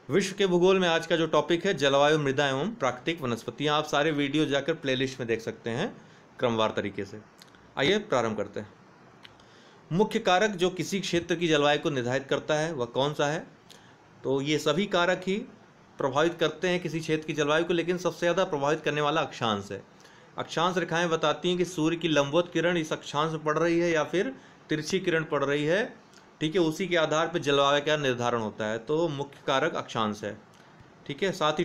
विश्व के भूगोल में आज का जो टॉपिक है जलवायु, मृदा एवं प्राकृतिक वनस्पतियां। आप सारे वीडियो जाकर प्लेलिस्ट में देख सकते हैं क्रमवार तरीके से। आइए प्रारंभ करते हैं। मुख्य कारक जो किसी क्षेत्र की जलवायु को निर्धारित करता है वह कौन सा है? तो ये सभी कारक ही प्रभावित करते हैं किसी क्षेत्र की जलवायु को, लेकिन सबसे ज़्यादा प्रभावित करने वाला अक्षांश है। अक्षांश रेखाएं बताती हैं कि सूर्य की लंबवत किरण इस अक्षांश में पड़ रही है या फिर तिरछी किरण पड़ रही है। ठीक है, उसी के आधार पर जलवायु का निर्धारण होता है। तो मुख्य कारक अक्षांश है। ठीक है, साथ ही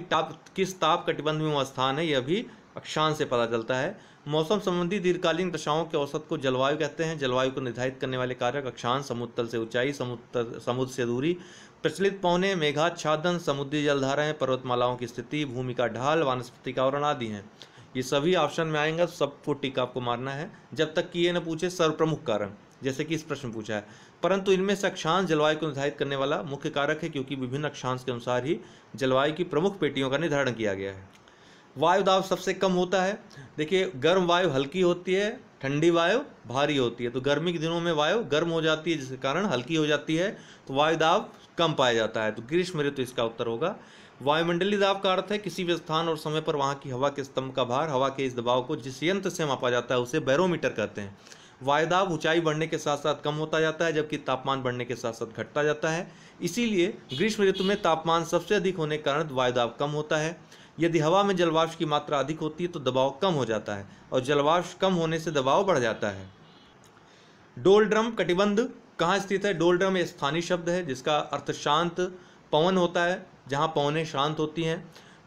किस ताप कटिबंध में वह स्थान है, यह भी अक्षांश से पता चलता है। मौसम संबंधी दीर्घकालीन दशाओं के औसत को जलवायु कहते हैं। जलवायु को निर्धारित करने वाले कारक अक्षांश, समुद्र तल से ऊंचाई, समुद्र से दूरी, प्रचलित पवनें, मेघाच्छादन, समुद्री जलधाराएं, पर्वतमालाओं की स्थिति, भूमि का ढाल, वानस्पतिक आवरण आदि हैं। ये सभी ऑप्शन में आएंगे, सबको टिक आपको मारना है जब तक कि ये न पूछे सर्वप्रमुख कारण, जैसे कि इस प्रश्न पूछा है। परंतु इनमें से अक्षांश जलवायु को निर्धारित करने वाला मुख्य कारक है, क्योंकि विभिन्न अक्षांश के अनुसार ही जलवायु की प्रमुख पेटियों का निर्धारण किया गया है। वायु दाब सबसे कम होता है। देखिए, गर्म वायु हल्की होती है, ठंडी वायु भारी होती है। तो गर्मी के दिनों में वायु गर्म हो जाती है, जिसके कारण हल्की हो जाती है, तो वायु दाब कम पाया जाता है। तो ग्रीष्म ऋतु इसका उत्तर होगा। वायुमंडलीय दाब का अर्थ है किसी भी स्थान और समय पर वहाँ की हवा के स्तंभ का भार, हवा के इस दबाव को जिस यंत्र से मापा जाता है उसे बैरोमीटर कहते हैं। वायुदाब ऊंचाई बढ़ने के साथ साथ कम होता जाता है, जबकि तापमान बढ़ने के साथ साथ घटता जाता है। इसीलिए ग्रीष्म ऋतु में तापमान सबसे अधिक होने के कारण वायुदाब कम होता है। यदि हवा में जलवाष्प की मात्रा अधिक होती है तो दबाव कम हो जाता है, और जलवाष्प कम होने से दबाव बढ़ जाता है। डोलड्रम कटिबंध कहाँ स्थित है? डोलड्रम एक स्थानीय शब्द है जिसका अर्थ शांत पवन होता है, जहाँ पवनें शांत होती हैं।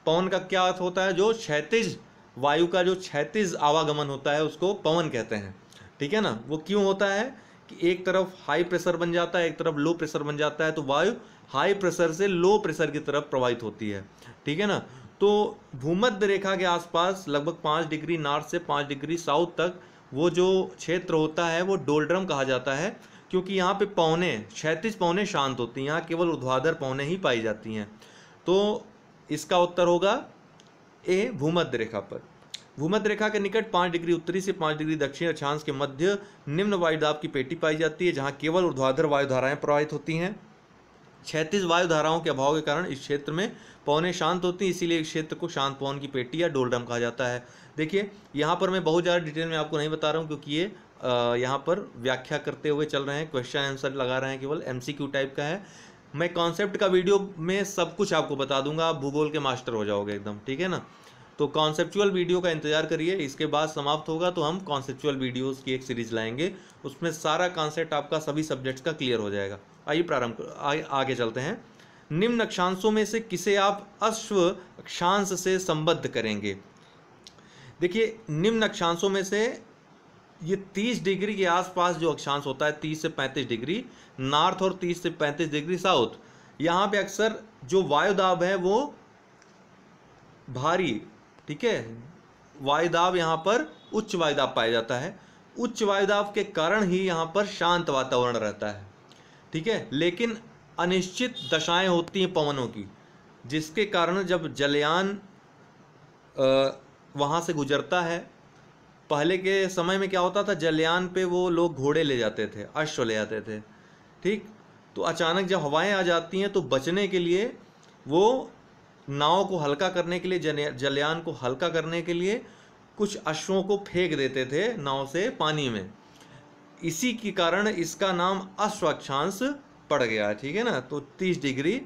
पवन का क्या अर्थ होता है? जो क्षैतिज वायु का जो क्षैतिज आवागमन होता है उसको पवन कहते हैं। ठीक है ना। वो क्यों होता है कि एक तरफ हाई प्रेशर बन जाता है, एक तरफ लो प्रेशर बन जाता है, तो वायु हाई प्रेशर से लो प्रेशर की तरफ प्रवाहित होती है। ठीक है ना। तो भूमध्य रेखा के आसपास लगभग 5 डिग्री नॉर्थ से 5 डिग्री साउथ तक वो जो क्षेत्र होता है वो डोलड्रम कहा जाता है, क्योंकि यहाँ पे पवनें, क्षैतिज पवनें शांत होती हैं। यहाँ केवल ऊर्ध्वाधर पवनें ही पाई जाती हैं। तो इसका उत्तर होगा ए, भूमध्य रेखा पर। भूमध्य रेखा के निकट 5 डिग्री उत्तरी से 5 डिग्री दक्षिण अक्षांश के मध्य निम्न वायुदाब की पेटी पाई जाती है, जहाँ केवल ऊर्ध्वाधर वायुधाराएं प्रवाहित होती हैं। क्षैतिज वायुधाराओं के अभाव के कारण इस क्षेत्र में पवनें शांत होती हैं, इसीलिए इस क्षेत्र को शांत पवन की पेटी या डोलड्रम कहा जाता है। देखिए, यहाँ पर मैं बहुत ज़्यादा डिटेल में आपको नहीं बता रहा हूँ, क्योंकि ये यहाँ पर व्याख्या करते हुए चल रहे हैं, क्वेश्चन आंसर लगा रहे हैं, केवल MCQ टाइप का है। मैं कॉन्सेप्ट का वीडियो में सब कुछ आपको बता दूंगा, आप भूगोल के मास्टर हो जाओगे एकदम। ठीक है ना। तो कॉन्सेप्चुअल वीडियो का इंतजार करिए, इसके बाद समाप्त होगा तो हम कॉन्सेप्चुअल वीडियोस की एक सीरीज लाएंगे, उसमें सारा कॉन्सेप्ट आपका सभी सब्जेक्ट्स का क्लियर हो जाएगा। आइए आगे चलते हैं। निम्न अक्षांशों में से किसे आप अश्व अक्षांश से संबद्ध करेंगे? देखिए, निम्न अक्षांशों में से ये 30 डिग्री के आसपास जो अक्षांश होता है, 30 से 35 डिग्री नॉर्थ और 30 से 35 डिग्री साउथ, यहाँ पे अक्सर जो वायुदाब है वो भारी, ठीक है, वायुदाब यहाँ पर उच्च वायुदाब पाया जाता है। उच्च वायुदाब के कारण ही यहाँ पर शांत वातावरण रहता है। ठीक है, लेकिन अनिश्चित दशाएं होती हैं पवनों की, जिसके कारण जब जलयान वहाँ से गुजरता है, पहले के समय में क्या होता था, जलयान पे वो लोग घोड़े ले जाते थे, अश्व ले जाते थे। ठीक, तो अचानक जब हवाएं आ जाती हैं तो बचने के लिए वो नाव को हल्का करने के लिए, जलयान को हल्का करने के लिए कुछ अश्वों को फेंक देते थे नाव से पानी में। इसी के कारण इसका नाम अश्व अक्षांश पड़ गया। ठीक है ना। तो 30 डिग्री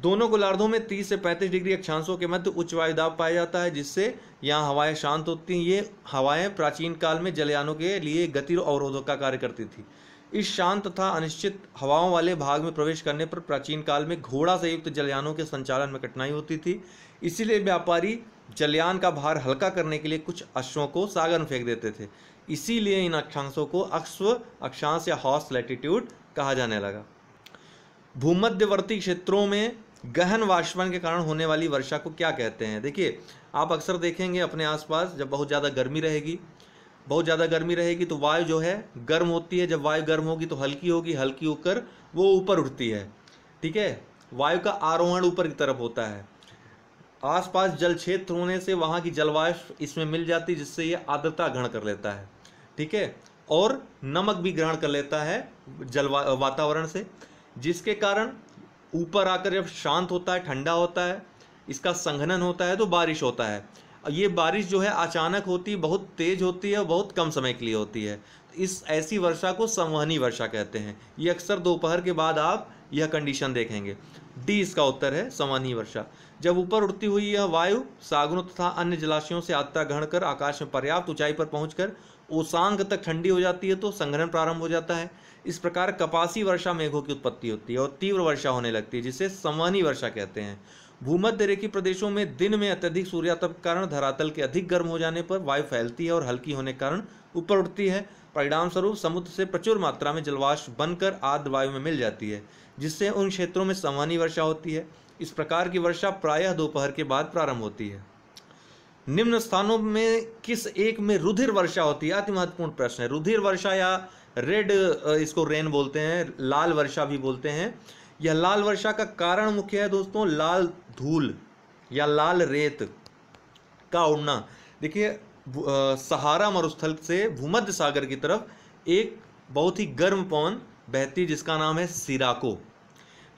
दोनों गोलार्धों में 30 से 35 डिग्री अक्षांशों के मध्य उच्च वायुदाब पाया जाता है, जिससे यहाँ हवाएं शांत होती हैं। ये हवाएं प्राचीन काल में जलयानों के लिए गति अवरोधक का कार्य करती थी। इस शांत तथा अनिश्चित हवाओं वाले भाग में प्रवेश करने पर प्राचीन काल में घोड़ा से युक्त जलयानों के संचालन में कठिनाई होती थी। इसीलिए व्यापारी जलयान का भार हल्का करने के लिए कुछ अश्वों को सागर में फेंक देते थे। इसीलिए इन अक्षांशों को अश्व अक्षांश या हॉर्स लैटिट्यूड कहा जाने लगा। भूमध्यवर्ती क्षेत्रों में गहन वाष्पन के कारण होने वाली वर्षा को क्या कहते हैं? देखिए, आप अक्सर देखेंगे अपने आसपास, जब बहुत ज़्यादा गर्मी रहेगी तो वायु जो है गर्म होती है। जब वायु गर्म होगी तो हल्की होगी, हल्की होकर वो ऊपर उठती है। ठीक है, वायु का आरोहण ऊपर की तरफ होता है। आसपास जल क्षेत्र होने से वहाँ की जलवाष्प इसमें मिल जाती है, जिससे ये आर्द्रता ग्रहण कर लेता है। ठीक है, और नमक भी ग्रहण कर लेता है वातावरण से, जिसके कारण ऊपर आकर जब शांत होता है, ठंडा होता है, इसका संघनन होता है तो बारिश होता है। ये बारिश जो है अचानक होती है, बहुत तेज होती है और बहुत कम समय के लिए होती है। इस ऐसी वर्षा को संवहनी वर्षा कहते हैं। ये अक्सर दोपहर के बाद आप यह कंडीशन देखेंगे। डी इसका उत्तर है, संवहनी वर्षा। जब ऊपर उड़ती हुई यह वायु सागरों तथा अन्य जलाशयों से आद्रता ग्रहण कर आकाश में पर्याप्त ऊंचाई पर पहुंचकर उषांक तक ठंडी हो जाती है तो संघनन प्रारंभ हो जाता है। इस प्रकार कपासी वर्षा मेघों की उत्पत्ति होती है और तीव्र वर्षा होने लगती है, जिसे संवहनी वर्षा कहते हैं। भूमध्य रेखीय प्रदेशों में दिन में अत्यधिक सूर्यातप के कारण धरातल के अधिक गर्म हो जाने पर वायु फैलती है और हल्की होने के कारण ऊपर उठती है। परिणाम स्वरूप समुद्र से प्रचुर मात्रा में जलवाष्प बनकर आर्द्र वायु में मिल जाती है, जिससे उन क्षेत्रों में संवहनी वर्षा होती है। इस प्रकार की वर्षा प्रायः दोपहर के बाद प्रारंभ होती है। निम्न स्थानों में किस एक में रुधिर वर्षा होती है? अति महत्वपूर्ण प्रश्न है। रुधिर वर्षा या रेड, इसको रेन बोलते हैं, लाल वर्षा भी बोलते हैं। यह लाल वर्षा का कारण मुख्य है दोस्तों लाल धूल या लाल रेत का उड़ना। देखिए, सहारा मरुस्थल से भूमध्य सागर की तरफ एक बहुत ही गर्म पवन बहती जिसका नाम है सिराको।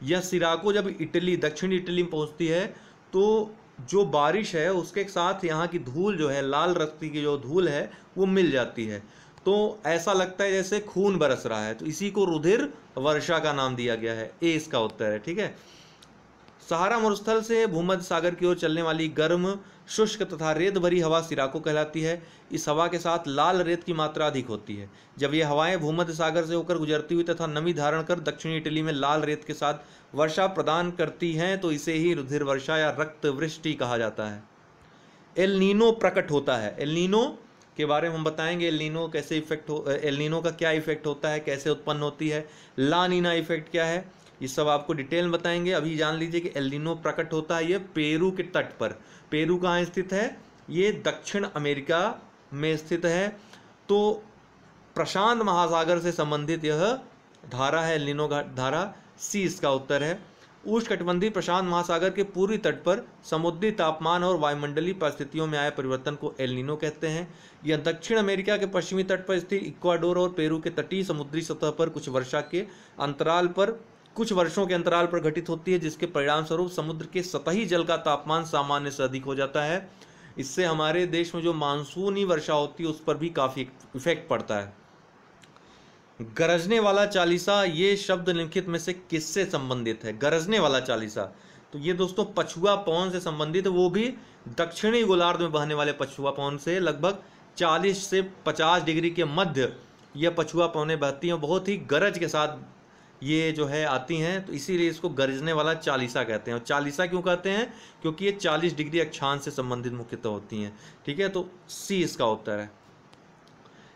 यह सिराको जब इटली, दक्षिणी इटली में पहुंचती है तो जो बारिश है उसके साथ यहाँ की धूल जो है, लाल रक्ती की जो धूल है वो मिल जाती है, तो ऐसा लगता है जैसे खून बरस रहा है, तो इसी को रुधिर वर्षा का नाम दिया गया है। ए इसका उत्तर है, ठीक है। सहारा मरुस्थल से भूमध्य सागर की ओर चलने वाली गर्म, शुष्क तथा रेत भरी हवा सिराको कहलाती है। इस हवा के साथ लाल रेत की मात्रा अधिक होती है। जब ये हवाएं भूमध्य सागर से होकर गुजरती हुई तथा नमी धारण कर दक्षिणी इटली में लाल रेत के साथ वर्षा प्रदान करती हैं तो इसे ही रुधिर वर्षा या रक्त वृष्टि कहा जाता है। एल नीनो प्रकट होता है। एल नीनो के बारे में हम बताएंगे, एल नीनो कैसे इफेक्ट हो, एल नीनो का क्या इफेक्ट होता है, कैसे उत्पन्न होती है, ला नीना इफेक्ट क्या है, ये सब आपको डिटेल में बताएंगे। अभी जान लीजिए कि एल नीनो प्रकट होता है ये पेरू के तट पर। पेरू कहाँ स्थित है? ये दक्षिण अमेरिका में स्थित है। तो प्रशांत महासागर से संबंधित यह धारा है, एल नीनो धारा। सी इसका उत्तर है। उष्णकटिबंधीय प्रशांत महासागर के पूर्वी तट पर समुद्री तापमान और वायुमंडलीय परिस्थितियों में आए परिवर्तन को एल नीनो कहते हैं। यह दक्षिण अमेरिका के पश्चिमी तट पर स्थित इक्वाडोर और पेरू के तटीय समुद्री सतह पर कुछ वर्षों के अंतराल पर घटित होती है, जिसके परिणाम स्वरूप समुद्र के सतही जल का तापमान सामान्य से अधिक हो जाता है। इससे हमारे देश में जो मानसूनी वर्षा होती है उस पर भी काफ़ी इफेक्ट पड़ता है। गरजने वाला चालीसा, ये शब्द निम्नलिखित में से किससे संबंधित है? गरजने वाला चालीसा, तो ये दोस्तों पछुआ पवन से संबंधित है, वो भी दक्षिणी गोलार्ध में बहने वाले पछुआ पवन से। लगभग 40 से 50 डिग्री के मध्य यह पछुआ पवनें बहती हैं, बहुत ही गरज के साथ ये जो है आती हैं, तो इसीलिए इसको गरजने वाला चालीसा कहते हैं। और चालीसा क्यों कहते हैं? क्योंकि ये 40 डिग्री अक्षांश से संबंधित मुख्यतः होती हैं, ठीक है। तो सी इसका उत्तर है।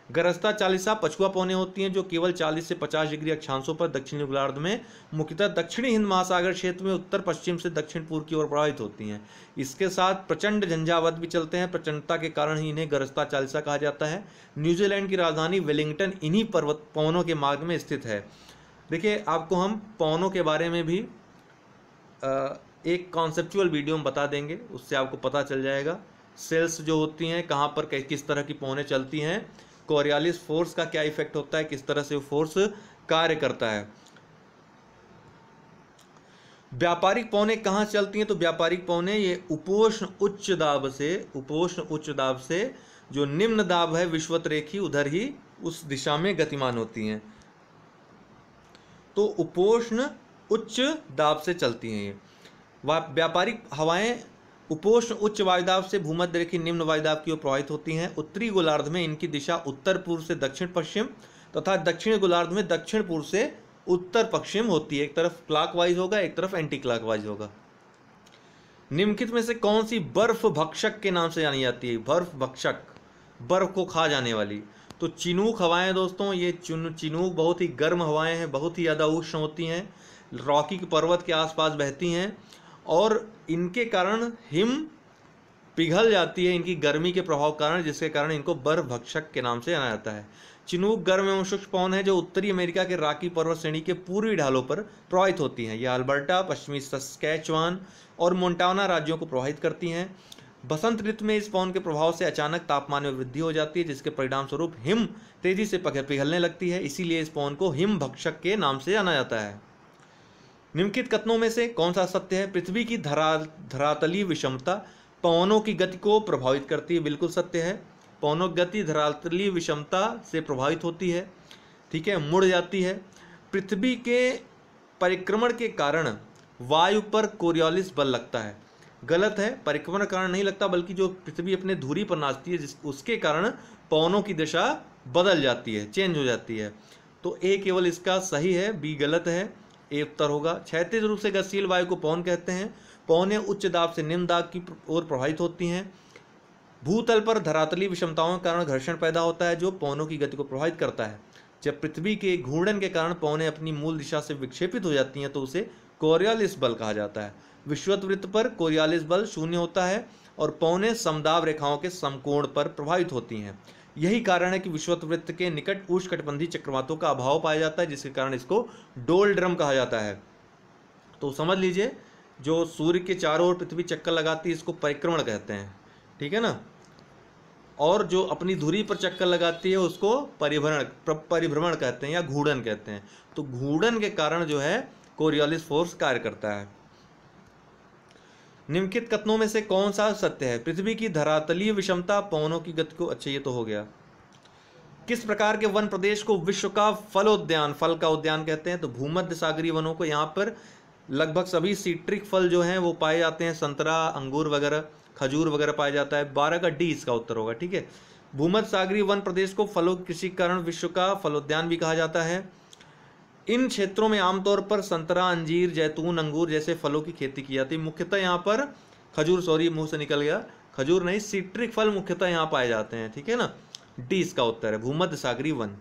गरजता चालीसा पछुआ पवनें होती हैं जो केवल 40 से 50 डिग्री अक्षांशों पर दक्षिणी गोलार्ध में, मुख्यतः दक्षिणी हिंद महासागर क्षेत्र में उत्तर पश्चिम से दक्षिण पूर्व की ओर प्रवाहित होती हैं। इसके साथ प्रचंड झंझावात भी चलते हैं। प्रचंडता के कारण ही इन्हें गरजता चालीसा कहा जाता है। न्यूजीलैंड की राजधानी वेलिंगटन इन्हीं पवनों के मार्ग में स्थित है। देखिए, आपको हम पवनों के बारे में भी एक कॉन्सेप्चुअल वीडियो में बता देंगे, उससे आपको पता चल जाएगा सेल्स जो होती हैं कहाँ पर किस तरह की पवनें चलती हैं, कोरियालिस फोर्स का क्या इफेक्ट होता है, किस तरह से वो फोर्स कार्य करता है। व्यापारिक पवनें कहाँ चलती हैं? तो व्यापारिक पवनें ये उपोष्ण उच्च दाब से जो निम्न दाब है विषुवत रेखी, उधर ही उस दिशा में गतिमान होती हैं। तो उपोष्ण उच्च दाब से चलती हैं ये व्यापारिक हवाएं। उपोष्ण उच्च वायुदाब से भूमध्य रेखी निम्न वायुदाब की ओर प्रवाहित होती हैं। उत्तरी गोलार्ध में इनकी दिशा उत्तर पूर्व से दक्षिण पश्चिम तथा दक्षिणी गोलार्ध में दक्षिण पूर्व से उत्तर पश्चिम होती है। एक तरफ क्लॉकवाइज होगा, एक तरफ एंटी क्लॉकवाइज होगा। निम्नलिखित में से कौन सी बर्फ भक्षक के नाम से जानी जाती है? बर्फ भक्षक, बर्फ को खा जाने वाली। तो चिनूक हवाएं दोस्तों, ये चिनूक बहुत ही गर्म हवाएं हैं, बहुत ही ज़्यादा उष्ण होती हैं, रॉकी के पर्वत के आसपास बहती हैं और इनके कारण हिम पिघल जाती है इनकी गर्मी के प्रभाव के कारण, जिसके कारण इनको बर्फ भक्षक के नाम से जाना जाता है। चिनूक गर्म एवं शुष्क पवन है जो उत्तरी अमेरिका के रॉकी पर्वत श्रेणी के पूर्वी ढालों पर प्रवाहित होती हैं। यह अल्बर्टा, पश्चिमी सस्कैचुआन और मोंटाना राज्यों को प्रभावित करती हैं। बसंत ऋतु में इस पवन के प्रभाव से अचानक तापमान में वृद्धि हो जाती है, जिसके परिणाम स्वरूप हिम तेजी से पिघलने लगती है। इसीलिए इस पवन को हिम भक्षक के नाम से जाना जाता है। निम्नलिखित कथनों में से कौन सा सत्य है? पृथ्वी की धरातलीय विषमता पवनों की गति को प्रभावित करती है। बिल्कुल सत्य है। पवनों की गति धरातलीय विषमता से प्रभावित होती है, ठीक है, मुड़ जाती है। पृथ्वी के परिक्रमण के कारण वायु पर कोरियोलिस बल लगता है। गलत है, परिक्रमण के कारण नहीं लगता, बल्कि जो पृथ्वी अपने धुरी पर नाचती है उसके कारण पवनों की दिशा बदल जाती है, चेंज हो जाती है। तो ए केवल इसका सही है, बी गलत है, ए उत्तर होगा। क्षैतिज रूप से गतिशील वायु को पवन कहते हैं। पवनें उच्च दाब से निम्न दाब की ओर प्रभावित होती हैं। भूतल पर धरातलीय विषमताओं के कारण घर्षण पैदा होता है जो पवनों की गति को प्रभावित करता है। जब पृथ्वी के घूर्णन के कारण पवनें अपनी मूल दिशा से विक्षेपित हो जाती हैं तो उसे कोरियोलिस बल कहा जाता है। विषुवत वृत्त पर कोरियोलिस बल शून्य होता है और पवनें समदाब रेखाओं के समकोण पर प्रभावित होती हैं। यही कारण है कि विषुवत वृत्त के निकट उष्णकटिबंधीय चक्रवातों का अभाव पाया जाता है, जिसके कारण इसको डोलड्रम कहा जाता है। तो समझ लीजिए, जो सूर्य के चारों ओर पृथ्वी चक्कर लगाती है इसको परिक्रमण कहते हैं, ठीक है ना। और जो अपनी धुरी पर चक्कर लगाती है उसको परिभ्रमण कहते हैं या घूर्णन कहते हैं। तो घूर्णन के कारण जो है कोरियोलिस फोर्स कार्य करता है। निम्नलिखित कथनों में से कौन सा सत्य है? पृथ्वी की धरातलीय विषमता पवनों की गति को, अच्छा ये तो हो गया। किस प्रकार के वन प्रदेश को विश्व का फलोद्यान, फल का उद्यान कहते हैं? तो भूमध्य सागरीय वनों को। यहाँ पर लगभग सभी सीट्रिक फल जो हैं वो पाए जाते हैं, संतरा, अंगूर वगैरह, खजूर वगैरह पाया जाता है। 12 का डी इसका उत्तर होगा, ठीक है। भूमध्य सागरीय वन प्रदेश को फलों की कृषि के कारण विश्व का फलोद्यान भी कहा जाता है। इन क्षेत्रों में आमतौर पर संतरा, अंजीर, जैतून, अंगूर जैसे फलों की खेती की जाती है। मुख्यतः यहाँ पर खजूर, सॉरी मुंह से निकल गया, खजूर नहीं, सीट्रिक फल मुख्यतः यहाँ पाए जाते हैं, ठीक है ना। डी इसका उत्तर है, भूमध्य सागरीय वन।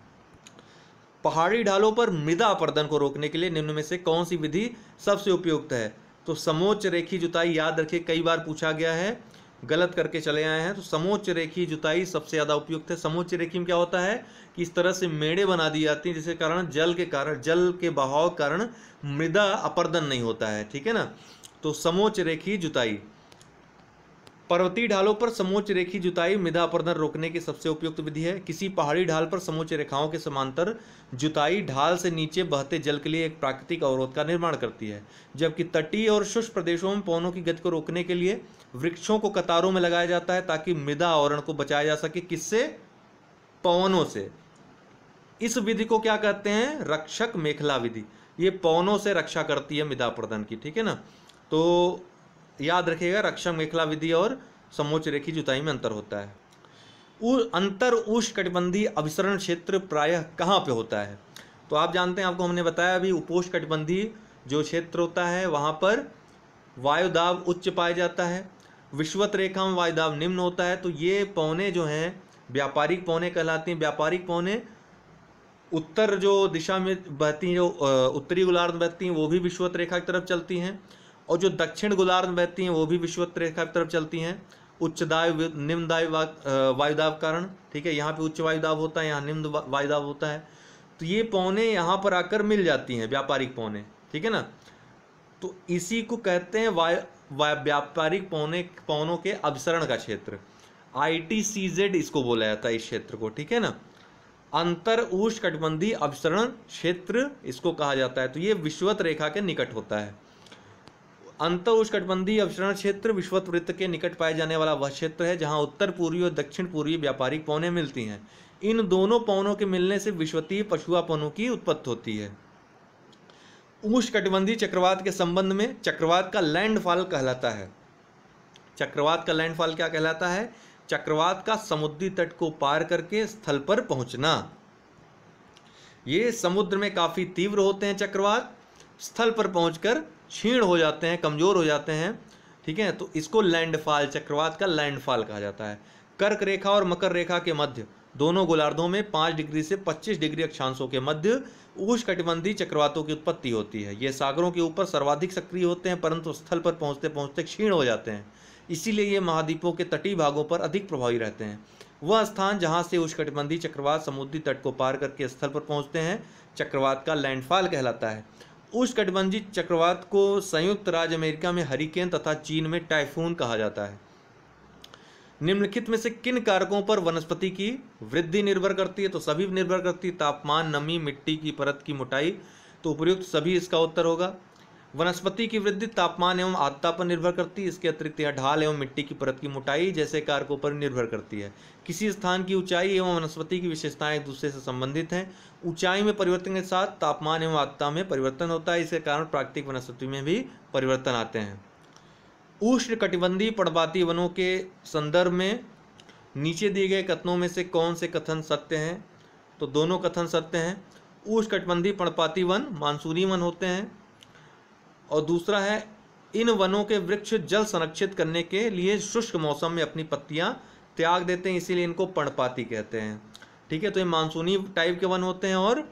पहाड़ी ढालों पर मृदा अपरदन को रोकने के लिए निम्न में से कौन सी विधि सबसे उपयुक्त है? तो समोच्च रेखी जुताई, याद रखिए कई बार पूछा गया है, गलत करके चले आए हैं। तो समोच्च रेखी जुताई सबसे ज़्यादा उपयुक्त है। समोच्च रेखी में क्या होता है कि इस तरह से मेड़े बना दी जाती हैं जिसके कारण जल के बहाव के कारण मृदा अपरदन नहीं होता है, ठीक है ना। तो समोच्च रेखी जुताई। पर्वतीय ढालों पर समोच्च रेखी जुताई मृदा अपरदन रोकने की सबसे उपयुक्त विधि है। किसी पहाड़ी ढाल पर समोच्च रेखाओं के समांतर जुताई ढाल से नीचे बहते जल के लिए एक प्राकृतिक अवरोध का निर्माण करती है, जबकि तटीय और शुष्क प्रदेशों में पवनों की गति को रोकने के लिए वृक्षों को कतारों में लगाया जाता है ताकि मृदा आवरण को बचाया जा सके। किससे? पवनों से। इस विधि को क्या कहते हैं? रक्षक मेखला विधि। ये पवनों से रक्षा करती है मृदा अपरदन की, ठीक है ना। तो याद रखिएगा, रक्षक मेखला विधि और समोच्च रेखी जुताई में अंतर होता है। अंतर उष्णकटिबंधीय अभिसरण क्षेत्र प्रायः कहाँ पे होता है? तो आप जानते हैं, आपको हमने बताया अभी, उपोष्णकटिबंधीय जो क्षेत्र होता है वहाँ पर वायुदाब उच्च पाया जाता है, विषुवत रेखा में वायुदाब निम्न होता है। तो ये पवनें जो हैं व्यापारिक पवनें कहलाती हैं। व्यापारिक पवनें उत्तर जो दिशा में बहती हैं, जो उत्तरी गोलार्ध में बहती हैं वो भी विषुवत रेखा की तरफ चलती हैं, और जो दक्षिण गोलार्ध में बहती हैं वो भी विषुवत रेखा की तरफ चलती हैं। उच्च दाब निम्न दाब वायुदाब कारण, ठीक है, यहाँ पे उच्च वायुदाब होता है, यहाँ निम्न वायुदाब होता है। तो ये पवनें यहाँ पर आकर मिल जाती हैं, व्यापारिक पवनें, ठीक है ना। तो इसी को कहते हैं व्यापारिक पवनों के अभिसरण का क्षेत्र, ITCZ इसको बोला जाता है इस क्षेत्र को, ठीक है ना। अंतर उष्णकटिबंधीय अभिसरण क्षेत्र इसको कहा जाता है। तो ये विषुवत रेखा के निकट होता है। अंतर उष्णकटिबंधीय अभिसरण क्षेत्र विषुवत वृत्त के निकट पाए जाने वाला वह क्षेत्र है जहां उत्तर पूर्वी और दक्षिण पूर्वी व्यापारिक पवनें मिलती हैं। इन दोनों पवनों के मिलने से विषुवतीय पछुआ पवनों की उत्पत्ति होती है। उष्णकटिबंधीय चक्रवात के संबंध में चक्रवात का लैंडफॉल कहलाता है। चक्रवात का लैंडफॉल क्या कहलाता है? चक्रवात का समुद्री तट को पार करके स्थल पर पहुंचना। ये समुद्र में काफी तीव्र होते हैं चक्रवात, स्थल पर पहुंचकर क्षीण हो जाते हैं, कमजोर हो जाते हैं, ठीक है। तो इसको लैंडफॉल, चक्रवात का लैंडफॉल कहा जाता है। कर्क रेखा और मकर रेखा के मध्य दोनों गोलार्धों में 5 डिग्री से 25 डिग्री अक्षांशों के मध्य उष्णकटिबंधीय चक्रवातों की उत्पत्ति होती है। ये सागरों के ऊपर सर्वाधिक सक्रिय होते हैं परंतु स्थल पर पहुंचते पहुंचते क्षीण हो जाते हैं, इसीलिए ये महाद्वीपों के तटीय भागों पर अधिक प्रभावी रहते हैं। वह स्थान जहां से उष्णकटिबंधीय चक्रवात समुद्री तट को पार करके स्थल पर पहुंचते हैं चक्रवात का लैंडफॉल कहलाता है। उष्णकटिबंधीय चक्रवात को संयुक्त राज्य अमेरिका में हरिकेन तथा चीन में टाइफून कहा जाता है। निम्नलिखित में से किन कारकों पर वनस्पति की वृद्धि निर्भर करती है? तो सभी निर्भर करती है, तापमान, नमी, मिट्टी की परत की मोटाई। तो उपयुक्त सभी इसका उत्तर होगा। वनस्पति की वृद्धि तापमान एवं आर्द्रता पर निर्भर करती है। इसके अतिरिक्त यह ढाल एवं मिट्टी की परत की मोटाई जैसे कारकों पर निर्भर करती है। किसी स्थान की ऊंचाई एवं वनस्पति की विशेषताएं एक दूसरे से संबंधित हैं। ऊंचाई में परिवर्तन के साथ तापमान एवं आर्द्रता में परिवर्तन होता है। इसके कारण प्राकृतिक वनस्पति में भी परिवर्तन आते हैं। उष्णकटिबंधीय पर्णपाती वनों के संदर्भ में नीचे दिए गए कथनों में से कौन से कथन सत्य हैं? तो दोनों कथन सत्य हैं। उष्णकटिबंधीय पर्णपाती वन मानसूनी वन होते हैं। और दूसरा है, इन वनों के वृक्ष जल संरक्षित करने के लिए शुष्क मौसम में अपनी पत्तियां त्याग देते हैं, इसीलिए इनको पर्णपाती कहते हैं। ठीक है, तो ये मानसूनी टाइप के वन होते हैं और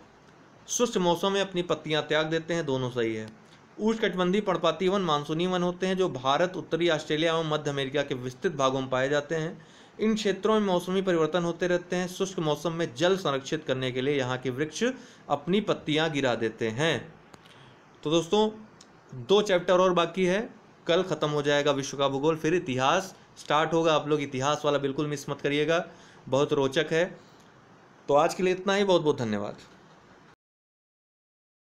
शुष्क मौसम में अपनी पत्तियां त्याग देते हैं, दोनों सही है। उष्णकटिबंधीय पर्णपाती वन मानसूनी वन होते हैं जो भारत, उत्तरी ऑस्ट्रेलिया एवं मध्य अमेरिका के विस्तृत भागों में पाए जाते हैं। इन क्षेत्रों में मौसमी परिवर्तन होते रहते हैं। शुष्क मौसम में जल संरक्षित करने के लिए यहाँ के वृक्ष अपनी पत्तियां गिरा देते हैं। तो दोस्तों 2 चैप्टर और बाकी है, कल ख़त्म हो जाएगा विश्व का भूगोल, फिर इतिहास स्टार्ट होगा। आप लोग इतिहास वाला बिल्कुल मिस मत करिएगा, बहुत रोचक है। तो आज के लिए इतना ही, बहुत बहुत धन्यवाद।